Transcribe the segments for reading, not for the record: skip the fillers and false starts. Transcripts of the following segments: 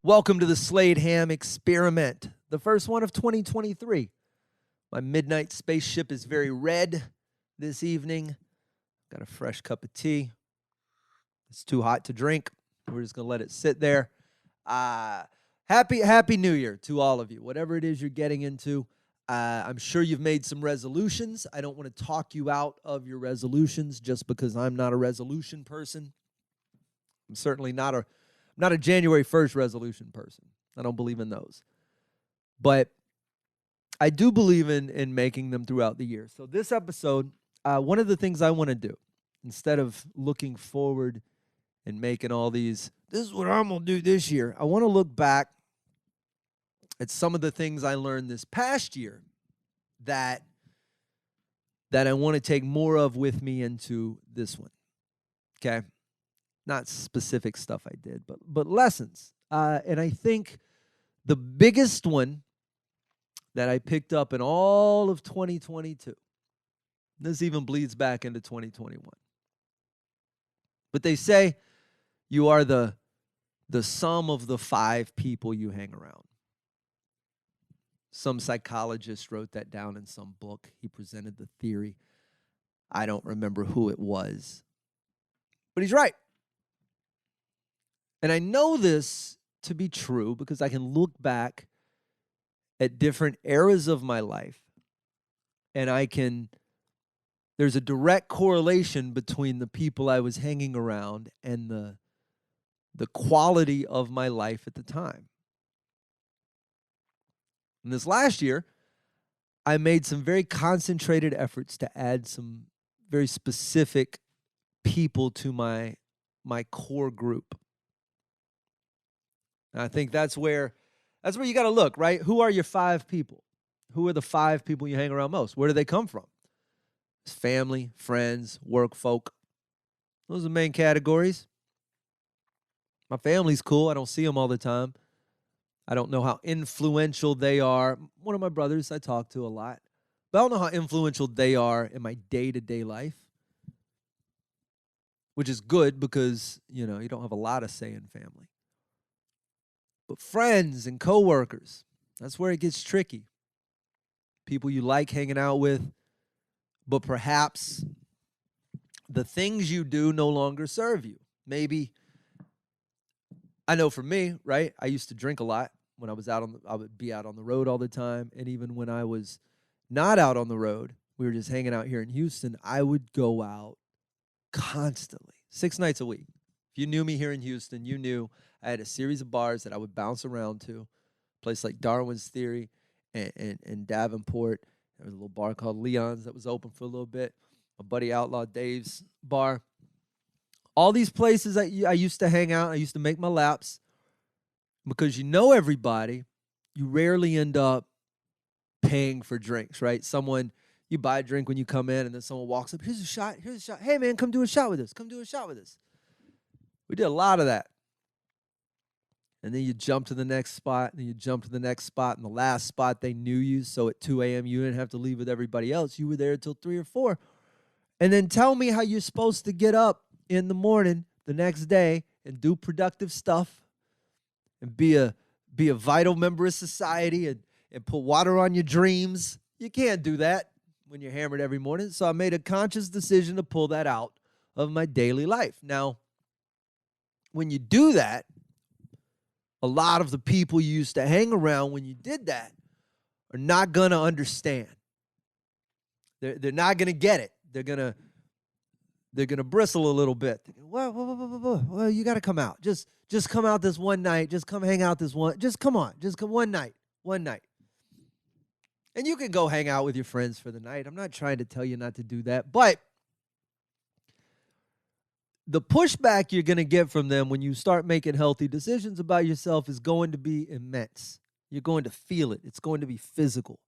Welcome to the Slade Ham Experiment, the first one of 2023. My midnight spaceship is very red this evening. Got a fresh cup of tea. It's too hot to drink. We're just going to let it sit there. Happy New Year to all of you, whatever it is you're getting into. I'm sure you've made some resolutions. I don't want to talk you out of your resolutions just because I'm not a resolution person. I'm certainly not a January 1st resolution person. I don't believe in those. But I do believe in making them throughout the year. So this episode, one of the things I want to do, instead of looking forward and making all these, this is what I'm going to do this year, I want to look back at some of the things I learned this past year that I want to take more of with me into this one. Okay? Not specific stuff I did, but lessons. And I think the biggest one that I picked up in all of 2022, this even bleeds back into 2021. But they say you are the sum of the 5 people you hang around. Some psychologist wrote that down in some book. He presented the theory. I don't remember who it was. But he's right. And I know this to be true because I can look back at different eras of my life and there's a direct correlation between the people I was hanging around and the quality of my life at the time. And this last year, I made some very concentrated efforts to add some very specific people to my core group. And I think that's where you got to look, right? Who are your 5 people? Who are the 5 people you hang around most? Where do they come from? It's family, friends, work folk. Those are the main categories. My family's cool. I don't see them all the time. I don't know how influential they are. One of my brothers I talk to a lot. But I don't know how influential they are in my day-to-day life. Which is good because, you don't have a lot of say in family. But friends and coworkers, that's where it gets tricky. People you like hanging out with, but perhaps the things you do no longer serve you. Maybe, I know for me, right? I used to drink a lot when I was I would be out on the road all the time. And even when I was not out on the road, we were just hanging out here in Houston, I would go out constantly, 6 nights a week. If you knew me here in Houston, you knew I had a series of bars that I would bounce around to. A place like Darwin's Theory and Davenport. There was a little bar called Leon's that was open for a little bit. My buddy Outlaw Dave's bar. All these places I used to hang out. I used to make my laps. Because you know everybody, you rarely end up paying for drinks, right? You buy a drink when you come in, and then someone walks up, here's a shot. Hey, man, come do a shot with us. We did a lot of that. And then you jump to the next spot, and then you jump to the next spot, and the last spot they knew you, so at 2 a.m. you didn't have to leave with everybody else. You were there until 3 or 4. And then tell me how you're supposed to get up in the morning the next day and do productive stuff and be a vital member of society and put water on your dreams. You can't do that when you're hammered every morning. So I made a conscious decision to pull that out of my daily life. Now, when you do that, a lot of the people you used to hang around when you did that are not going to understand. They're not going to get it. They're going to bristle a little bit. Well, you got to come out. Just come out this one night. Just come hang out this one. Just come on. Just come one night. And you can go hang out with your friends for the night. I'm not trying to tell you not to do that. But the pushback you're going to get from them when you start making healthy decisions about yourself is going to be immense. You're going to feel it. It's going to be physical.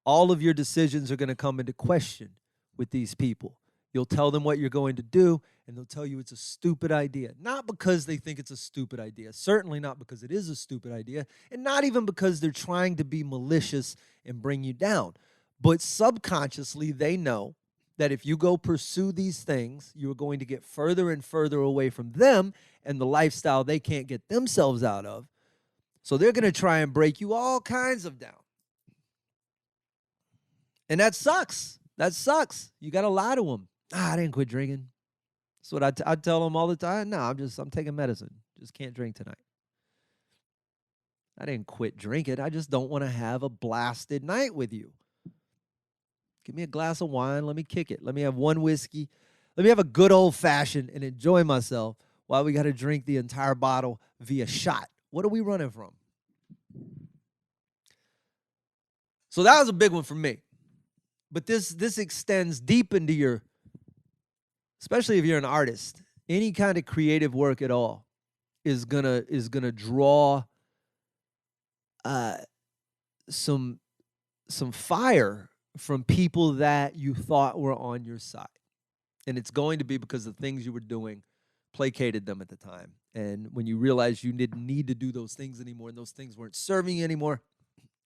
All of your decisions are going to come into question with these people. You'll tell them what you're going to do, and they'll tell you it's a stupid idea. Not because they think it's a stupid idea. Certainly not because it is a stupid idea, and not even because they're trying to be malicious and bring you down. But subconsciously, they know that if you go pursue these things, you're going to get further and further away from them and the lifestyle they can't get themselves out of So they're going to try and break you all kinds of down. And that sucks. That sucks. You got to lie to them. I didn't quit drinking. That's what I tell them all the time. No, I'm taking medicine. Just can't drink tonight. I didn't quit drinking. I just don't want to have a blasted night with you. Give me a glass of wine. Let me kick it. Let me have one whiskey. Let me have a good old-fashioned and enjoy myself while we got to drink the entire bottle via shot. What are we running from? So that was a big one for me. But this extends deep into your, especially if you're an artist, any kind of creative work at all is gonna draw some fire from people that you thought were on your side. And it's going to be because the things you were doing placated them at the time. And when you realize you didn't need to do those things anymore and those things weren't serving you anymore,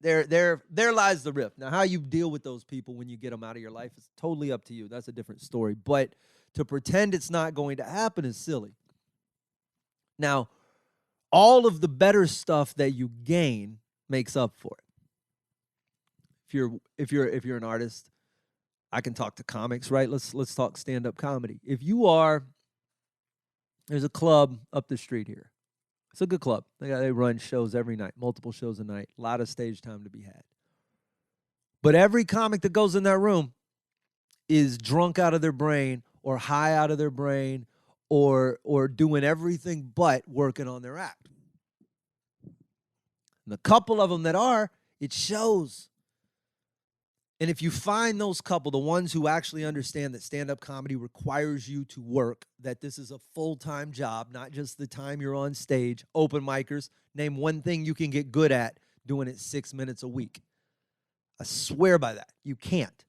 there lies the rift. Now, how you deal with those people when you get them out of your life is totally up to you. That's a different story. But to pretend it's not going to happen is silly. Now, all of the better stuff that you gain makes up for it. If you're an artist, I can talk to comics, right? Let's talk stand-up comedy. There's a club up the street here. It's a good club. They run shows every night, multiple shows a night, a lot of stage time to be had. But every comic that goes in that room is drunk out of their brain or high out of their brain or doing everything but working on their act. And the couple of them that are, it shows. And if you find those couple, the ones who actually understand that stand-up comedy requires you to work, that this is a full-time job, not just the time you're on stage, open micers, name one thing you can get good at doing it 6 minutes a week. I swear by that. You can't.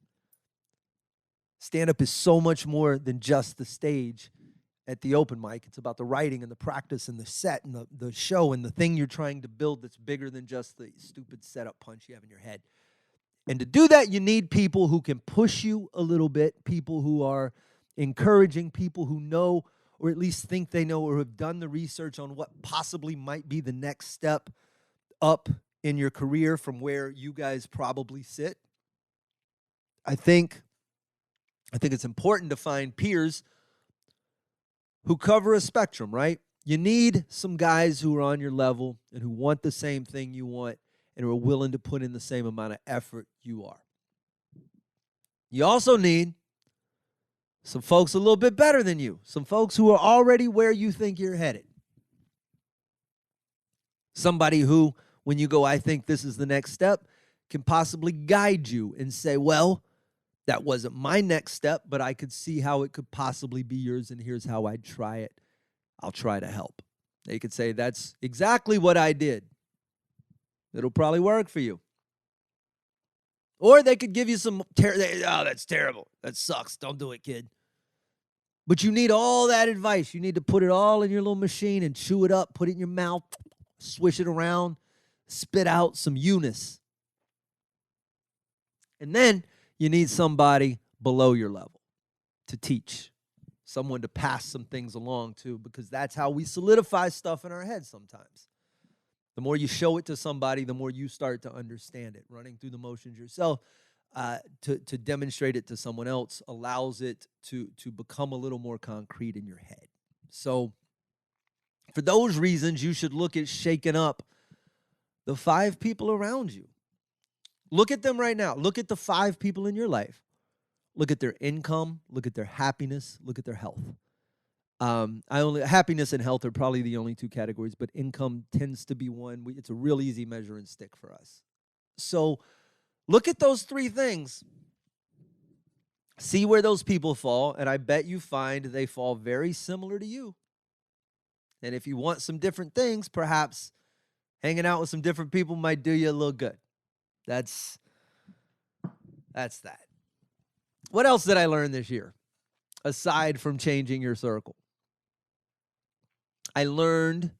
Stand-up is so much more than just the stage at the open mic. It's about the writing and the practice and the set and the show and the thing you're trying to build that's bigger than just the stupid setup punch you have in your head. And to do that, you need people who can push you a little bit, people who are encouraging, people who know or at least think they know or have done the research on what possibly might be the next step up in your career from where you guys probably sit. I think it's important to find peers who cover a spectrum, right? You need some guys who are on your level and who want the same thing you want and are willing to put in the same amount of effort you are. You also need some folks a little bit better than you, some folks who are already where you think you're headed. Somebody who, when you go, I think this is the next step, can possibly guide you and say, well, that wasn't my next step, but I could see how it could possibly be yours, and here's how I'd try it. I'll try to help. They could say, that's exactly what I did. It'll probably work for you. Or they could give you some, oh, that's terrible. That sucks. Don't do it, kid. But you need all that advice. You need to put it all in your little machine and chew it up, put it in your mouth, swish it around, spit out some Eunice. And then you need somebody below your level to teach, someone to pass some things along to, because that's how we solidify stuff in our heads sometimes. The more you show it to somebody, the more you start to understand it. Running through the motions yourself to demonstrate it to someone else allows it to become a little more concrete in your head. So for those reasons, you should look at shaking up the 5 people around you. Look at them right now. Look at the 5 people in your life. Look at their income. Look at their happiness. Look at their health. Happiness and health are probably the only 2 categories, but income tends to be one. It's a real easy measure and stick for us. So look at those 3 things. See where those people fall, and I bet you find they fall very similar to you. And if you want some different things, perhaps hanging out with some different people might do you a little good. That's that. What else did I learn this year, aside from changing your circle? I learned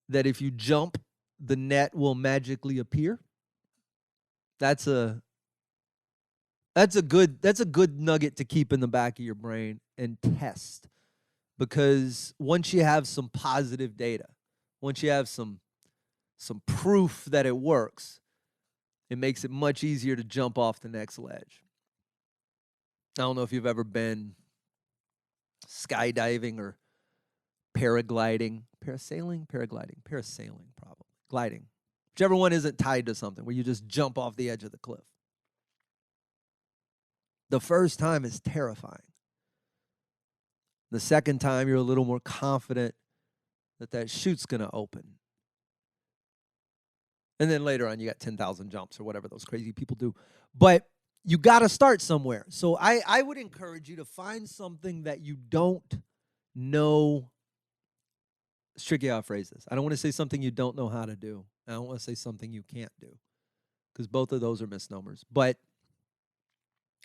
that if you jump, the net will magically appear. That's a good nugget to keep in the back of your brain and test. Because once you have some positive data, once you have some some proof that it works, it makes it much easier to jump off the next ledge. I don't know if you've ever been skydiving or paragliding, parasailing, probably. Gliding. Whichever one isn't tied to something where you just jump off the edge of the cliff. The first time is terrifying. The second time, you're a little more confident that chute's going to open. And then later on, you got 10,000 jumps or whatever those crazy people do. But you got to start somewhere. So I would encourage you to find something that you don't know. It's tricky how I phrase this. I don't want to say something you don't know how to do. I don't want to say something you can't do, because both of those are misnomers. But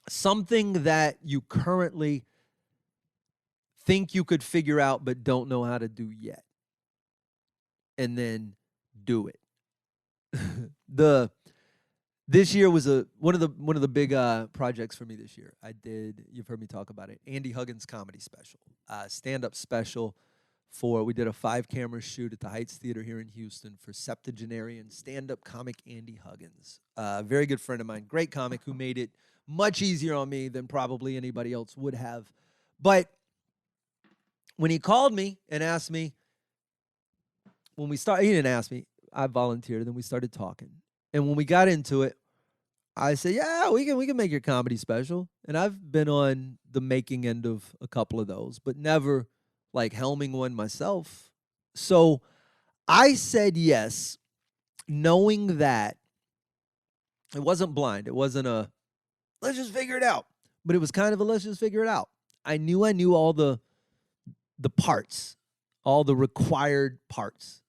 something that you currently think you could figure out but don't know how to do yet. And then do it. This year was one of the big projects for me this year. You've heard me talk about it, Andy Huggins comedy special, stand-up special. We did a 5-camera shoot at the Heights Theater here in Houston for septuagenarian stand-up comic Andy Huggins. Very good friend of mine, great comic who made it much easier on me than probably anybody else would have. But when he called me and asked me, he didn't ask me, I volunteered, and then we started talking. And when we got into it, I said, yeah, we can make your comedy special. And I've been on the making end of a couple of those, but never like helming one myself. So I said yes, knowing that it wasn't blind. It wasn't a, let's just figure it out. But it was kind of a, let's just figure it out. I knew all the parts, all the required parts.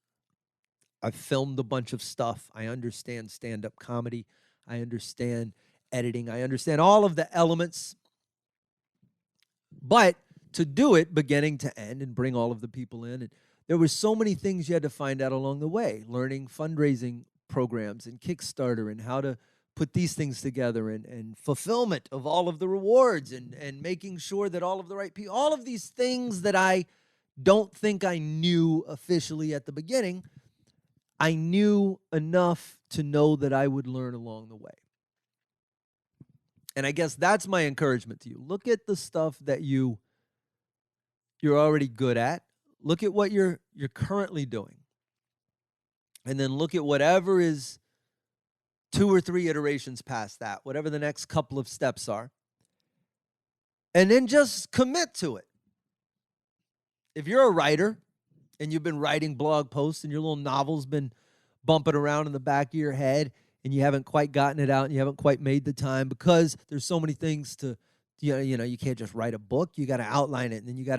I've filmed a bunch of stuff. I understand stand-up comedy. I understand editing. I understand all of the elements. But to do it beginning to end and bring all of the people in, and there were so many things you had to find out along the way, learning fundraising programs and Kickstarter and how to put these things together and fulfillment of all of the rewards and making sure that all of the right people, all of these things that I don't think I knew officially at the beginning, I knew enough to know that I would learn along the way. And I guess that's my encouragement to you. Look at the stuff that you're already good at. Look at what you're currently doing. And then look at whatever is 2 or 3 iterations past that, whatever the next couple of steps are. And then just commit to it. If you're a writer and you've been writing blog posts and your little novel's been bumping around in the back of your head and you haven't quite gotten it out and you haven't quite made the time because there's so many things to, you can't just write a book. You got to outline it, and then you got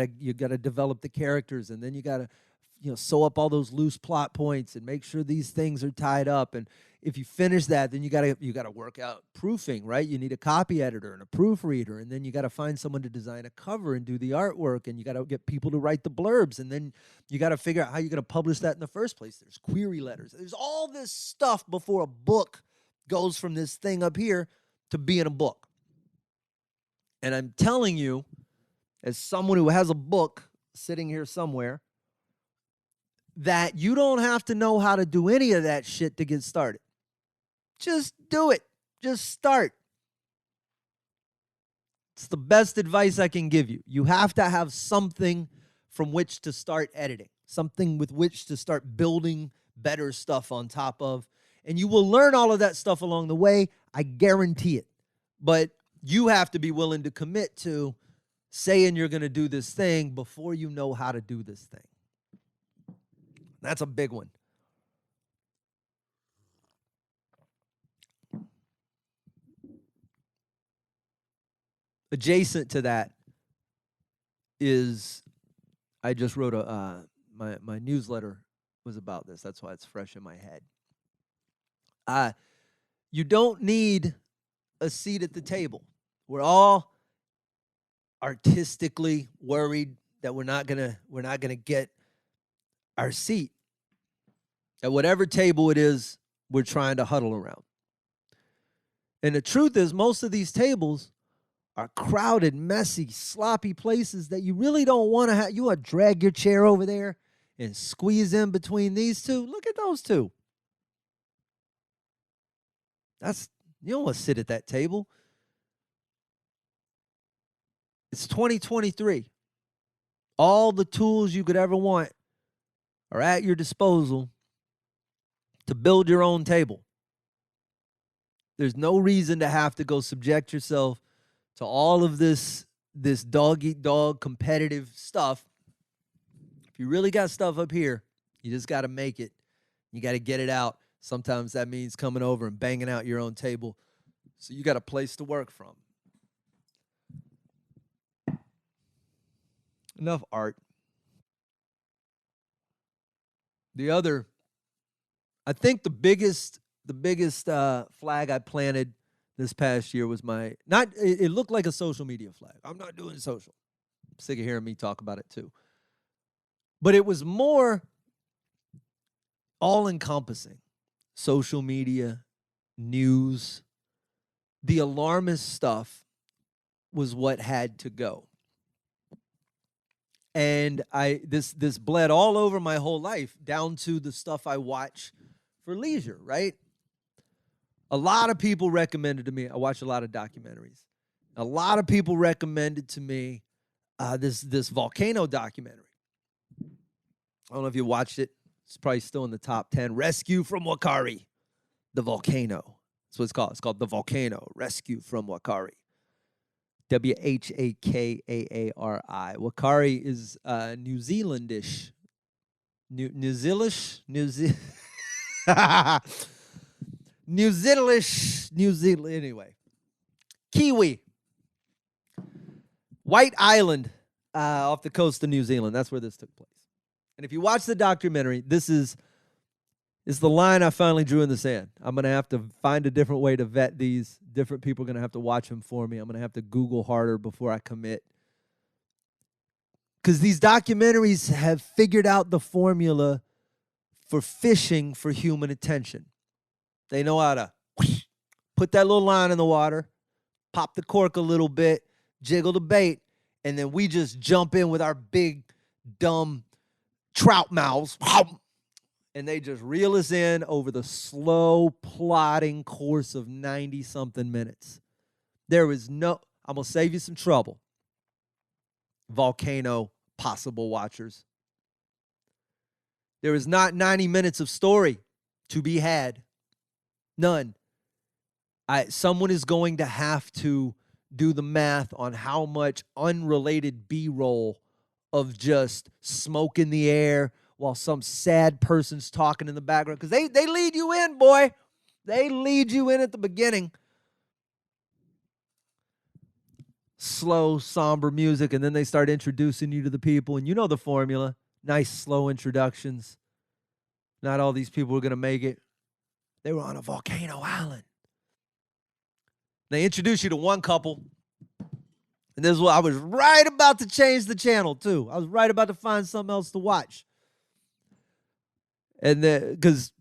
to develop the characters, and then you got to sew up all those loose plot points and make sure these things are tied up. And if you finish that, then you got to work out proofing, right? You need a copy editor and a proofreader, and then you got to find someone to design a cover and do the artwork, and you got to get people to write the blurbs, and then you got to figure out how you're going to publish that in the first place. There's query letters. There's all this stuff before a book goes from this thing up here to being a book. And I'm telling you, as someone who has a book sitting here somewhere, that you don't have to know how to do any of that shit to get started. Just do it. Just start. It's the best advice I can give you. You have to have something from which to start editing, something with which to start building better stuff on top of. And you will learn all of that stuff along the way. I guarantee it. But you have to be willing to commit to saying you're going to do this thing before you know how to do this thing. That's a big one. Adjacent to that is I just wrote my newsletter was about this. That's why it's fresh in my head. You don't need a seat at the table. We're all artistically worried that we're not gonna get our seat at whatever table it is we're trying to huddle around. And the truth is, most of these tables are crowded, messy, sloppy places that you really don't want to have. You want to drag your chair over there and squeeze in between these two. Look at those two. You don't want to sit at that table. It's 2023. All the tools you could ever want are at your disposal to build your own table. There's no reason to have to go subject yourself to all of this dog eat dog competitive stuff. If you really got stuff up here, you just got to make it. You got to get it out. Sometimes that means coming over and banging out your own table. So you got a place to work from. Enough art. I think the biggest flag I planted this past year was it looked like a social media flag. I'm not doing social. I'm sick of hearing me talk about it too. But it was more all-encompassing. Social media, news, the alarmist stuff was what had to go. And this bled all over my whole life, down to the stuff I watch for leisure, right? A lot of people recommended to me, I watch a lot of documentaries. A lot of people recommended to me this Volcano documentary. I don't know if you watched it. It's probably still in the top 10. Rescue from Whakaari, the Volcano. That's what it's called. It's called The Volcano, Rescue from Whakaari. Whakaari. Whakaari is New Zealandish. New Zealandish? New Zealand, anyway. Kiwi. White Island off the coast of New Zealand. That's where this took place. And if you watch the documentary, this is the line I finally drew in the sand. I'm going to have to find a different way to vet these. Different people are going to have to watch them for me. I'm going to have to Google harder before I commit. Because these documentaries have figured out the formula for fishing for human attention. They know how to put that little line in the water, pop the cork a little bit, jiggle the bait, and then we just jump in with our big, dumb trout mouths, and they just reel us in over the slow, plodding course of 90-something minutes. There is no, I'm going to save you some trouble, Volcano possible watchers. There is not 90 minutes of story to be had. None. Someone is going to have to do the math on how much unrelated B-roll of just smoke in the air while some sad person's talking in the background. Because they lead you in, boy. They lead you in at the beginning. Slow, somber music, and then they start introducing you to the people. And you know the formula. Nice, slow introductions. Not all these people are going to make it. They were on a volcano island. They introduce you to one couple. And this is what I was right about to change the channel, too. I was right about to find something else to watch. And then, because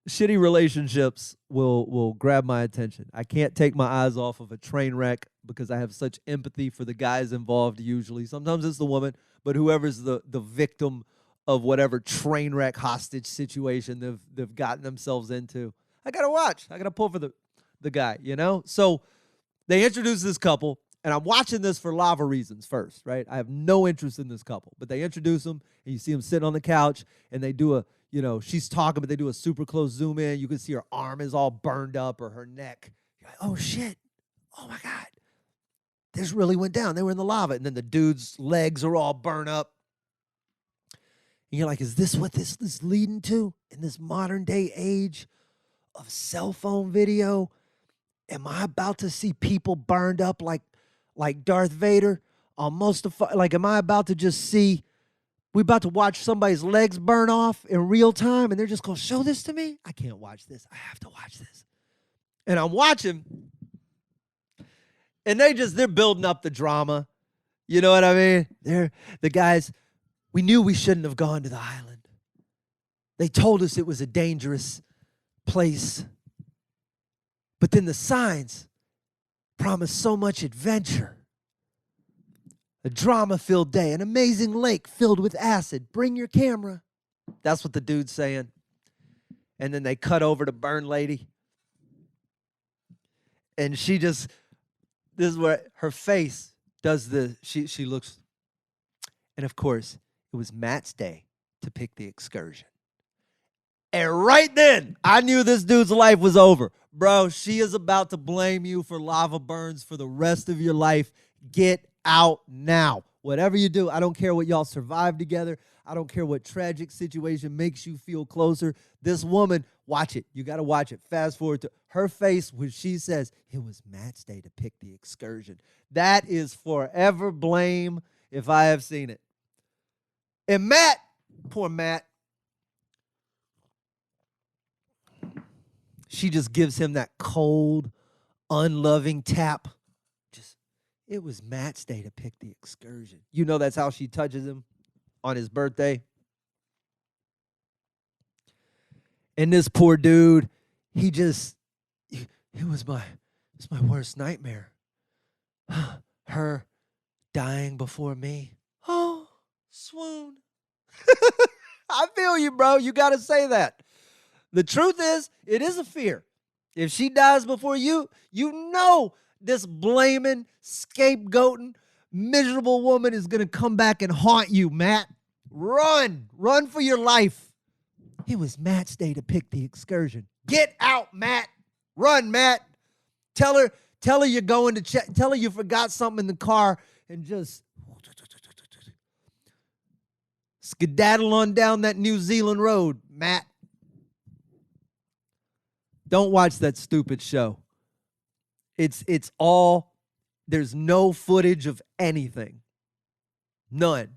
shitty relationships will grab my attention. I can't take my eyes off of a train wreck because I have such empathy for the guys involved usually. Sometimes it's the woman, but whoever's the victim of whatever train wreck hostage situation they've gotten themselves into. I got to watch. I got to pull for the guy, you know? So they introduce this couple. And I'm watching this for lava reasons first, right? I have no interest in this couple. But they introduce them, and you see them sitting on the couch, and they do she's talking, but they do a super close zoom in. You can see her arm is all burned up or her neck. You're like, oh, shit. Oh, my God. This really went down. They were in the lava. And then the dude's legs are all burned up. And you're like, is this what this is leading to in this modern day age of cell phone video? Am I about to see people burned up like Darth Vader on Mustafa? Like, am I about to just see, we about to watch somebody's legs burn off in real time and they're just going to show this to me? I can't watch this. I have to watch this. And I'm watching, and they're building up the drama. You know what I mean? The guys, we knew we shouldn't have gone to the island. They told us it was a dangerous place. But then the signs promise so much adventure. A drama-filled day, an amazing lake filled with acid. Bring your camera. That's what the dude's saying. And then they cut over to Burn Lady. And this is where her face does she looks. And of course, it was Matt's day to pick the excursion. And right then, I knew this dude's life was over. Bro, she is about to blame you for lava burns for the rest of your life. Get out now. Whatever you do, I don't care what y'all survive together. I don't care what tragic situation makes you feel closer. This woman, watch it. You got to watch it. Fast forward to her face when she says, it was Matt's day to pick the excursion. That is forever blame if I have seen it. And Matt, poor Matt, she just gives him that cold, unloving tap. It was Matt's day to pick the excursion. You know that's how she touches him on his birthday. And this poor dude, it was my worst nightmare. Her dying before me. Oh, swoon. I feel you, bro. You got to say that. The truth is, it is a fear. If she dies before you, you know this blaming, scapegoating, miserable woman is going to come back and haunt you, Matt. Run for your life. It was Matt's day to pick the excursion. Get out, Matt. Run, Matt. Tell her you're going to check. Tell her you forgot something in the car and just skedaddle on down that New Zealand road, Matt. Don't watch that stupid show. It's all, there's no footage of anything. None.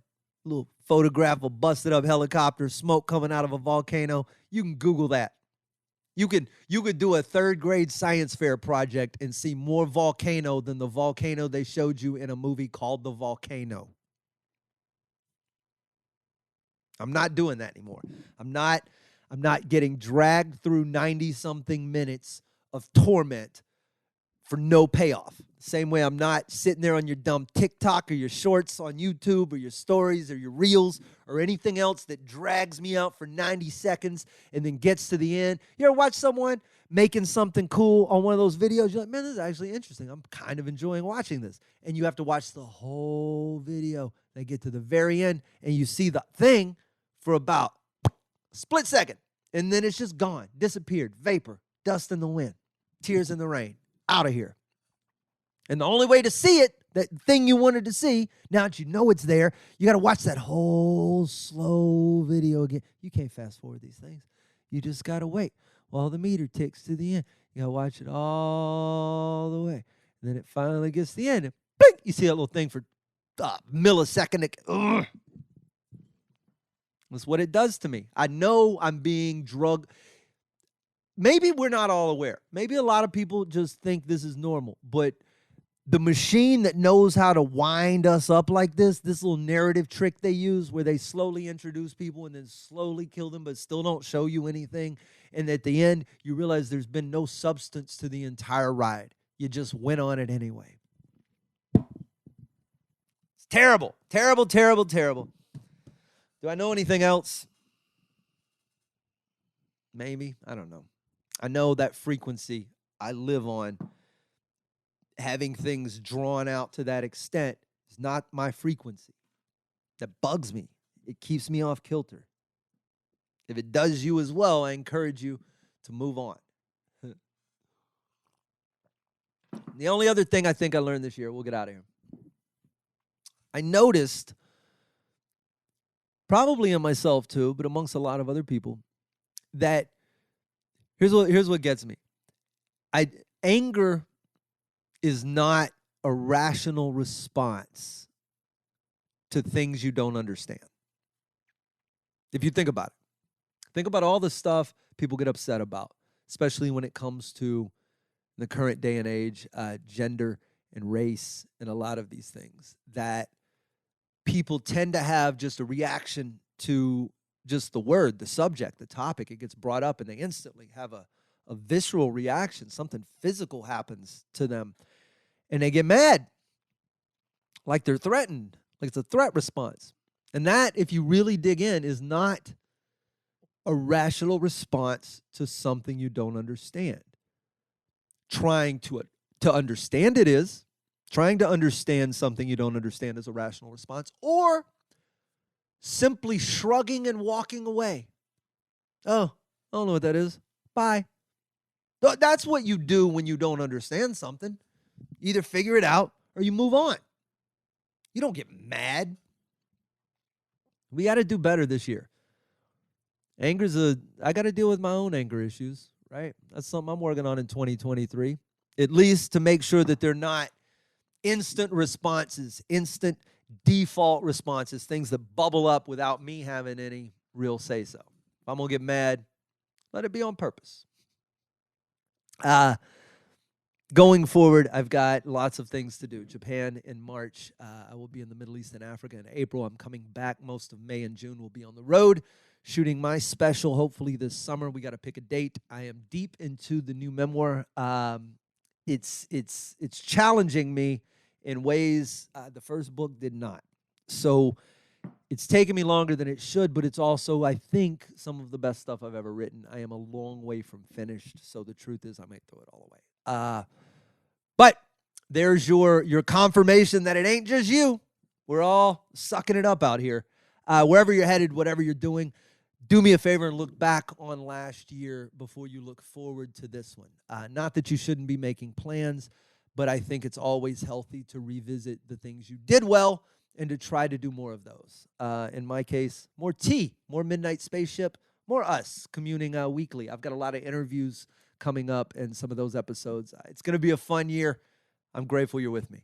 A little photograph of a busted up helicopter, smoke coming out of a volcano. You can Google that. You could do a third grade science fair project and see more volcano than the volcano they showed you in a movie called The Volcano. I'm not doing that anymore. I'm not getting dragged through 90-something minutes of torment for no payoff. Same way I'm not sitting there on your dumb TikTok or your shorts on YouTube or your stories or your reels or anything else that drags me out for 90 seconds and then gets to the end. You ever watch someone making something cool on one of those videos? You're like, man, this is actually interesting. I'm kind of enjoying watching this. And you have to watch the whole video. They get to the very end and you see the thing for about a split second. And then it's just gone, disappeared, vapor, dust in the wind, tears in the rain. Out of here. And the only way to see it, that thing you wanted to see, now that you know it's there, you got to watch that whole slow video again. You can't fast forward these things. You just got to wait while the meter ticks to the end. You got to watch it all the way. And then it finally gets to the end. And blink, you see that little thing for a millisecond. That's what it does to me. I know I'm being drugged. Maybe we're not all aware. Maybe a lot of people just think this is normal. But the machine that knows how to wind us up like this little narrative trick they use where they slowly introduce people and then slowly kill them but still don't show you anything. And at the end, you realize there's been no substance to the entire ride. You just went on it anyway. It's terrible, terrible, terrible, terrible. Do I know anything else? Maybe. I don't know. I know that frequency I live on, having things drawn out to that extent is not my frequency. That bugs me. It keeps me off kilter. If it does you as well, I encourage you to move on. The only other thing I think I learned this year, we'll get out of here. I noticed, probably in myself too, but amongst a lot of other people, that here's what gets me. Anger is not a rational response to things you don't understand. If you think about it. Think about all the stuff people get upset about, especially when it comes to the current day and age, gender and race and a lot of these things, that people tend to have just a reaction to just the word, the subject, the topic. It gets brought up and they instantly have a visceral reaction. Something physical happens to them and they get mad, like they're threatened, like it's a threat response. And that, if you really dig in, is not a rational response to something you don't understand. Trying to To understand it is. Trying to understand something you don't understand is a rational response. Or simply shrugging and walking away. Oh, I don't know what that is. Bye. That's what you do when you don't understand something. Either figure it out or you move on. You don't get mad. We got to do better this year. I got to deal with my own anger issues, right? That's something I'm working on in 2023. At least to make sure that they're not instant responses, instant default responses, things that bubble up without me having any real say-so. If I'm going to get mad, let it be on purpose. Going forward, I've got lots of things to do. Japan in March. I will be in the Middle East and Africa in April. I'm coming back. Most of May and June will be on the road, shooting my special, hopefully this summer. We got to pick a date. I am deep into the new memoir. It's challenging me in ways the first book did not. So it's taken me longer than it should, but it's also, I think, some of the best stuff I've ever written. I am a long way from finished, so the truth is I might throw it all away. But there's your confirmation that it ain't just you. We're all sucking it up out here. Wherever you're headed, whatever you're doing, do me a favor and look back on last year before you look forward to this one. Not that you shouldn't be making plans, but I think it's always healthy to revisit the things you did well and to try to do more of those. In my case, more tea, more Midnight Spaceship, more us communing weekly. I've got a lot of interviews coming up and some of those episodes. It's going to be a fun year. I'm grateful you're with me.